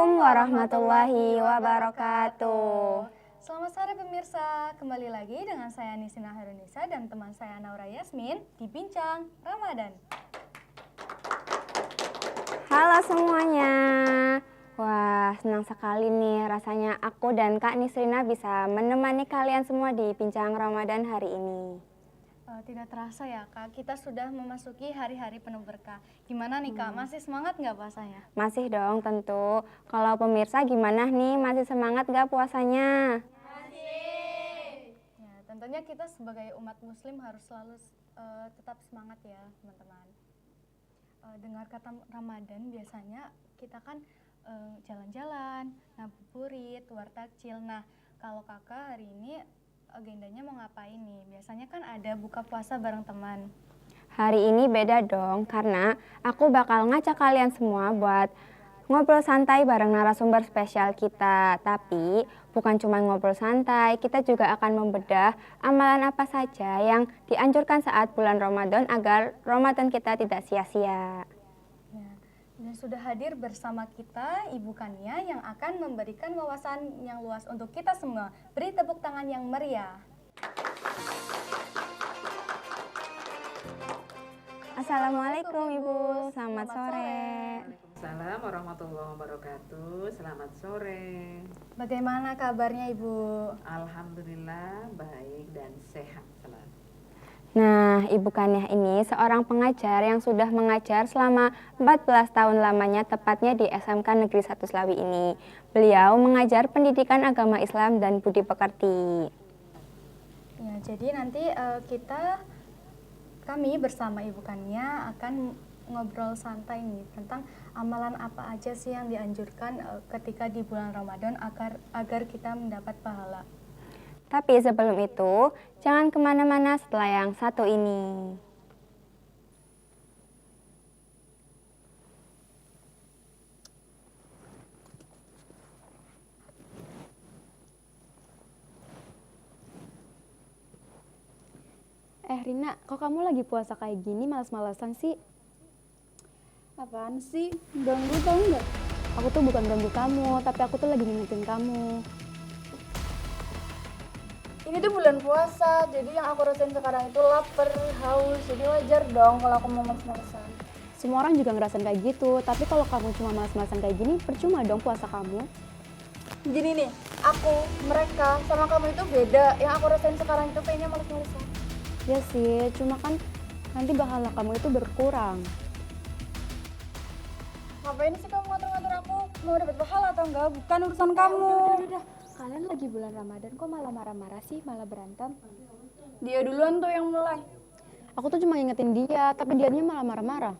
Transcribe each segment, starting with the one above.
Assalamualaikum warahmatullahi wabarakatuh. Selamat sore pemirsa, kembali lagi dengan saya Nisina Harunisa dan teman saya Naura Yasmin di Bincang Ramadan. Halo semuanya. Wah, senang sekali nih rasanya aku dan Kak Nisrina bisa menemani kalian semua di Bincang Ramadan hari ini. Tidak terasa ya Kak, kita sudah memasuki hari-hari penuh berkah. Gimana nih Kak, masih semangat nggak puasanya? Masih dong tentu. Kalau pemirsa gimana nih, masih semangat nggak puasanya? Ya, tentunya kita sebagai umat muslim harus selalu tetap semangat ya teman-teman. Dengar kata Ramadan biasanya kita kan jalan-jalan, ngabuburit, war takjil. Nah, kalau kakak hari ini agendanya mau ngapain nih? Biasanya kan ada buka puasa bareng teman. Hari ini beda dong, karena aku bakal ngajak kalian semua buat ngobrol santai bareng narasumber spesial kita. Tapi bukan cuma ngobrol santai, kita juga akan membedah amalan apa saja yang dianjurkan saat bulan Ramadan agar Ramadan kita tidak sia-sia. Ya, dan sudah hadir bersama kita Ibu Kania yang akan memberikan wawasan yang luas untuk kita semua. Beri tepuk tangan yang meriah. Assalamualaikum Ibu, selamat sore. Waalaikumsalam warahmatullahi wabarakatuh. Selamat sore. Bagaimana kabarnya Ibu? Alhamdulillah baik dan sehat selalu. Nah, Ibu Kaniah ini seorang pengajar yang sudah mengajar selama 14 tahun lamanya tepatnya di SMK Negeri 1 Slawi ini. Beliau mengajar pendidikan agama Islam dan budi pekerti. Ya, jadi nanti kami bersama Ibu Kania akan ngobrol santai nih tentang amalan apa aja sih yang dianjurkan ketika di bulan Ramadan agar kita mendapat pahala. Tapi sebelum itu, jangan kemana-mana setelah yang satu ini. Rina, kok kamu lagi puasa kayak gini malas-malasan sih? Apaan sih? Ganggu tau nggak? Aku tuh bukan ganggu kamu, tapi aku tuh lagi ngingetin kamu. Ini tuh bulan puasa, jadi yang aku rasain sekarang itu lapar, haus. Jadi wajar dong kalau aku mau malas-malasan. Semua orang juga ngerasain kayak gitu, tapi kalau kamu cuma malas-malasan kayak gini, percuma dong puasa kamu. Gini nih, aku, mereka, sama kamu itu beda. Yang aku rasain sekarang itu kayaknya malas-malasan. Ya sih, cuma kan nanti pahala kamu itu berkurang. Ngapain sih kamu ngatur-ngatur aku? Mau dapat pahala atau enggak? Bukan urusan kamu. Udah. Kalian lagi bulan Ramadan kok malah marah-marah sih, malah berantem? Dia duluan tuh yang mulai. Aku tuh cuma ngingetin dia, tapi dianya malah marah-marah.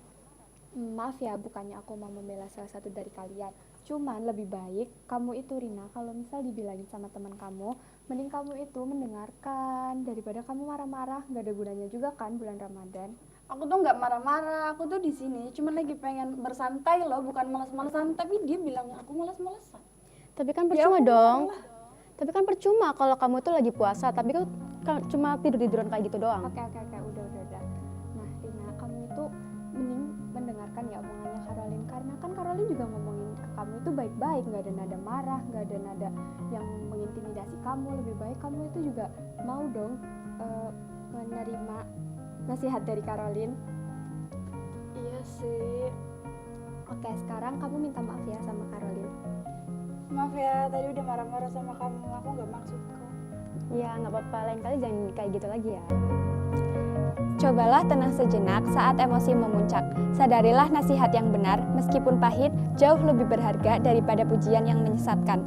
Maaf ya, bukannya aku mau membela salah satu dari kalian. Cuman lebih baik kamu itu Rina, kalau misal dibilangin sama teman kamu, mending kamu itu mendengarkan daripada kamu marah-marah. Gak ada gunanya juga kan bulan Ramadan. Aku tuh nggak marah-marah, aku tuh di sini cuma lagi pengen bersantai loh, bukan malas-malasan. Tapi dia bilang aku malas-malasan. Tapi kan percuma dong. Tapi kan percuma kalau kamu tuh lagi puasa, tapi kan cuma tidur-tiduran kayak gitu doang. Oke, udah. Nah Rina, kamu itu mending mendengarkan ya omongannya Karolin. Karena kan Karolin juga ngomongin ke kamu itu baik-baik, gak ada nada marah, gak ada nada yang mengintimidasi kamu. Lebih baik kamu itu juga mau dong menerima nasihat dari Karolin. Iya sih. Oke, sekarang kamu minta maaf ya sama Karolin. Maaf ya, tadi udah marah-marah sama kamu. Aku nggak maksud kok. Ya nggak apa-apa, lain kali jangan kayak gitu lagi ya. Cobalah tenang sejenak saat emosi memuncak. Sadarilah nasihat yang benar, meskipun pahit, jauh lebih berharga daripada pujian yang menyesatkan.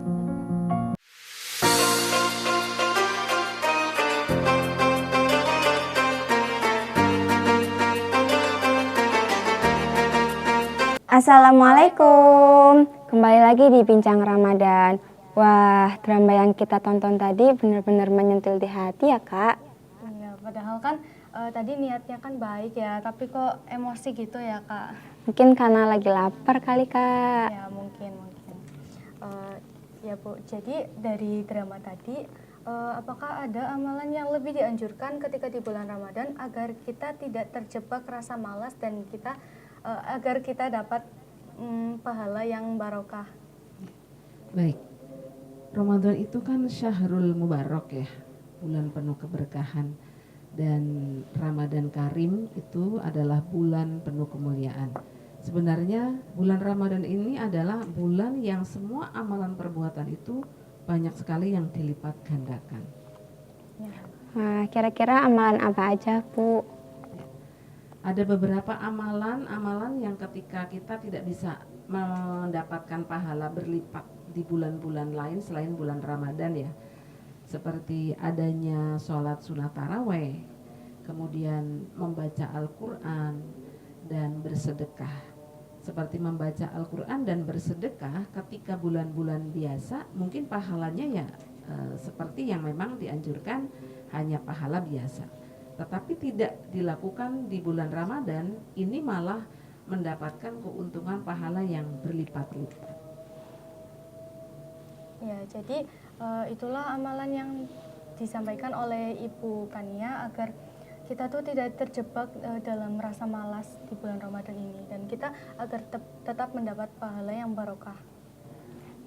Assalamualaikum, kembali lagi di Bincang Ramadan. Wah, drama yang kita tonton tadi benar-benar menyentil di hati ya Kak. Iya, padahal kan tadi niatnya kan baik ya, tapi kok emosi gitu ya Kak? Mungkin karena lagi lapar kali Kak. Ya mungkin. Ya Bu, jadi dari drama tadi, apakah ada amalan yang lebih dianjurkan ketika di bulan Ramadan agar kita tidak terjebak rasa malas dan agar kita dapat pahala yang barokah? Baik, Ramadan itu kan syahrul mubarak ya, bulan penuh keberkahan. Dan Ramadan Karim itu adalah bulan penuh kemuliaan. Sebenarnya bulan Ramadan ini adalah bulan yang semua amalan perbuatan itu banyak sekali yang dilipat gandakan. Wah, kira-kira amalan apa aja, Bu? Ada beberapa amalan-amalan yang ketika kita tidak bisa mendapatkan pahala berlipat di bulan-bulan lain selain bulan Ramadan ya. Seperti adanya sholat sunat taraweh, kemudian membaca Al-Quran dan bersedekah. Seperti membaca Al-Quran dan bersedekah ketika bulan-bulan biasa mungkin pahalanya ya seperti yang memang dianjurkan hanya pahala biasa. Tetapi tidak dilakukan di bulan Ramadan, ini malah mendapatkan keuntungan pahala yang berlipat-lipat. Ya, jadi itulah amalan yang disampaikan oleh Ibu Kania agar kita tuh tidak terjebak dalam rasa malas di bulan Ramadan ini dan kita agar tetap mendapat pahala yang barokah.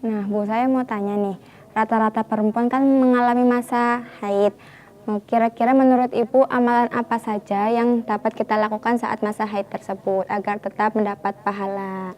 Nah, Bu, saya mau tanya nih, rata-rata perempuan kan mengalami masa haid. Kira-kira menurut Ibu amalan apa saja yang dapat kita lakukan saat masa haid tersebut agar tetap mendapat pahala?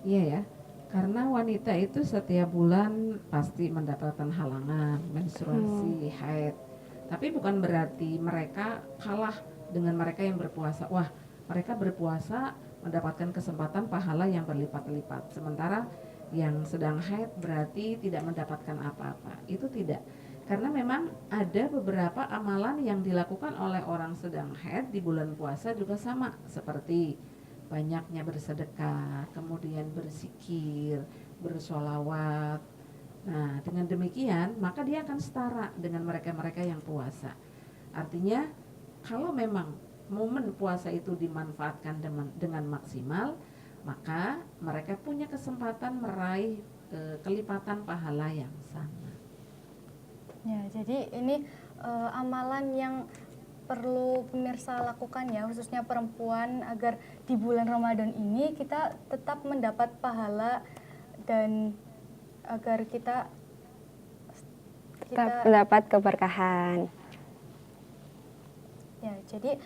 Iya ya, karena wanita itu setiap bulan pasti mendapatkan halangan, menstruasi, haid. Tapi bukan berarti mereka kalah dengan mereka yang berpuasa. Wah, mereka berpuasa mendapatkan kesempatan pahala yang berlipat-lipat. Sementara yang sedang haid berarti tidak mendapatkan apa-apa. Itu tidak. Karena memang ada beberapa amalan yang dilakukan oleh orang sedang haid di bulan puasa juga sama. Seperti banyaknya bersedekah, kemudian berzikir, bersolawat. Nah, dengan demikian maka dia akan setara dengan mereka-mereka yang puasa. Artinya kalau memang momen puasa itu dimanfaatkan dengan maksimal, maka mereka punya kesempatan meraih kelipatan pahala yang sama. Ya, jadi ini amalan yang perlu pemirsa lakukan ya, khususnya perempuan agar di bulan Ramadan ini kita tetap mendapat pahala dan agar kita Tetap mendapat keberkahan. ya, jadi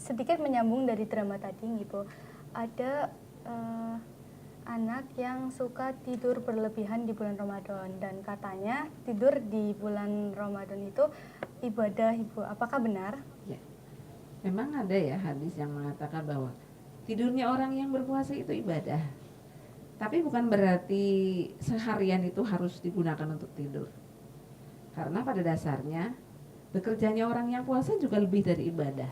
sedikit menyambung dari drama tadi gitu. Ada anak yang suka tidur berlebihan di bulan Ramadan dan katanya tidur di bulan Ramadan itu ibadah, Ibu. Apakah benar? Ya. Memang ada ya hadis yang mengatakan bahwa tidurnya orang yang berpuasa itu ibadah. Tapi bukan berarti seharian itu harus digunakan untuk tidur. Karena pada dasarnya bekerjanya orang yang puasa juga lebih dari ibadah.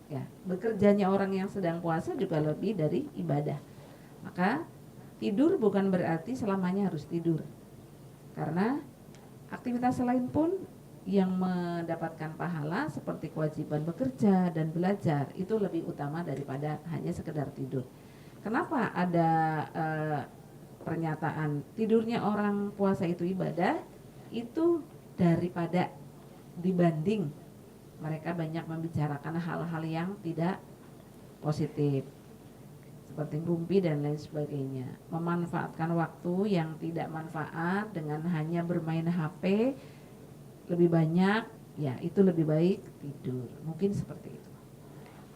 Ya, bekerjanya orang yang sedang puasa juga lebih dari ibadah. Maka tidur bukan berarti selamanya harus tidur. Karena aktivitas lain pun yang mendapatkan pahala seperti kewajiban bekerja dan belajar itu lebih utama daripada hanya sekedar tidur. Kenapa ada pernyataan tidurnya orang puasa itu ibadah? Itu daripada dibanding mereka banyak membicarakan hal-hal yang tidak positif seperti ngumpi dan lain sebagainya, memanfaatkan waktu yang tidak manfaat dengan hanya bermain HP lebih banyak, ya itu lebih baik tidur. Mungkin seperti itu.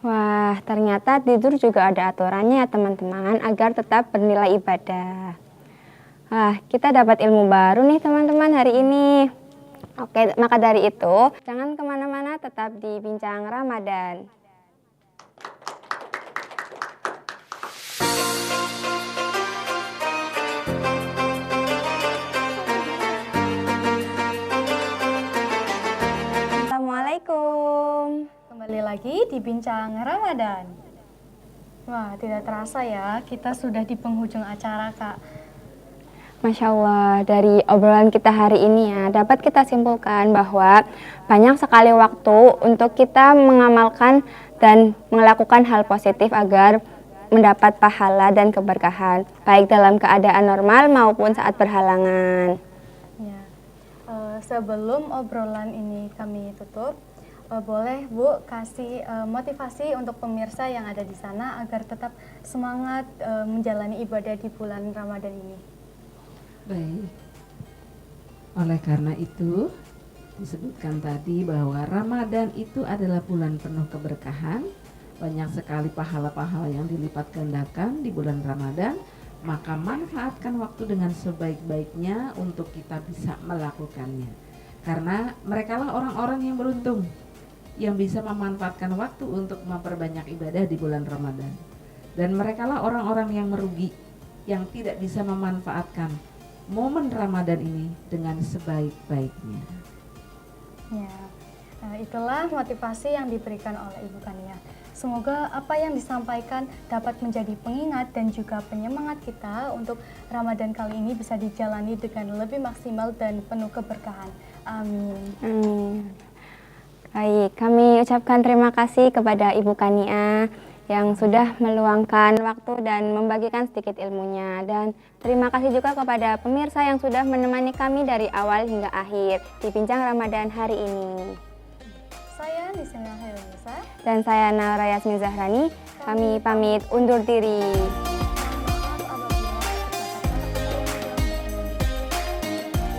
Wah, ternyata tidur juga ada aturannya ya teman-teman agar tetap bernilai ibadah. Wah, kita dapat ilmu baru nih teman-teman hari ini. Oke, maka dari itu jangan kemana-mana, tetap di Bincang Ramadan. Assalamualaikum. Kembali lagi di Bincang Ramadan. Wah, tidak terasa ya, kita sudah di penghujung acara, Kak. Masya Allah, dari obrolan kita hari ini ya, dapat kita simpulkan bahwa banyak sekali waktu untuk kita mengamalkan dan melakukan hal positif agar mendapat pahala dan keberkahan, baik dalam keadaan normal maupun saat berhalangan. Ya. Sebelum obrolan ini kami tutup, boleh Bu kasih motivasi untuk pemirsa yang ada di sana agar tetap semangat menjalani ibadah di bulan Ramadan ini. Baik. Oleh karena itu, disebutkan tadi bahwa Ramadan itu adalah bulan penuh keberkahan. Banyak sekali pahala-pahala yang dilipat gandakan di bulan Ramadan. Maka manfaatkan waktu dengan sebaik-baiknya untuk kita bisa melakukannya. Karena merekalah orang-orang yang beruntung yang bisa memanfaatkan waktu untuk memperbanyak ibadah di bulan Ramadan. Dan merekalah orang-orang yang merugi yang tidak bisa memanfaatkan momen Ramadan ini dengan sebaik-baiknya. Ya, itulah motivasi yang diberikan oleh Ibu Kania. Semoga apa yang disampaikan dapat menjadi pengingat dan juga penyemangat kita untuk Ramadan kali ini bisa dijalani dengan lebih maksimal dan penuh keberkahan. Amin. Amin. Baik, kami ucapkan terima kasih kepada Ibu Kania yang sudah meluangkan waktu dan membagikan sedikit ilmunya. Dan terima kasih juga kepada pemirsa yang sudah menemani kami dari awal hingga akhir di Bincang Ramadan hari ini. Saya Nisina Helmisa. Dan saya Naura Yasmin Zahrani, kami pamit undur diri.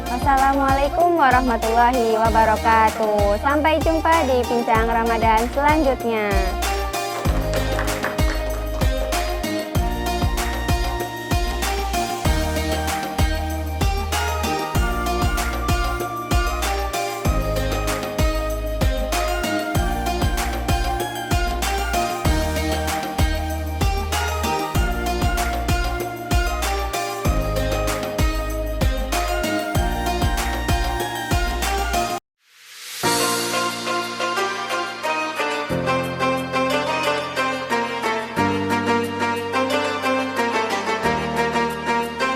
Wassalamualaikum warahmatullahi wabarakatuh. Sampai jumpa di Bincang Ramadan selanjutnya.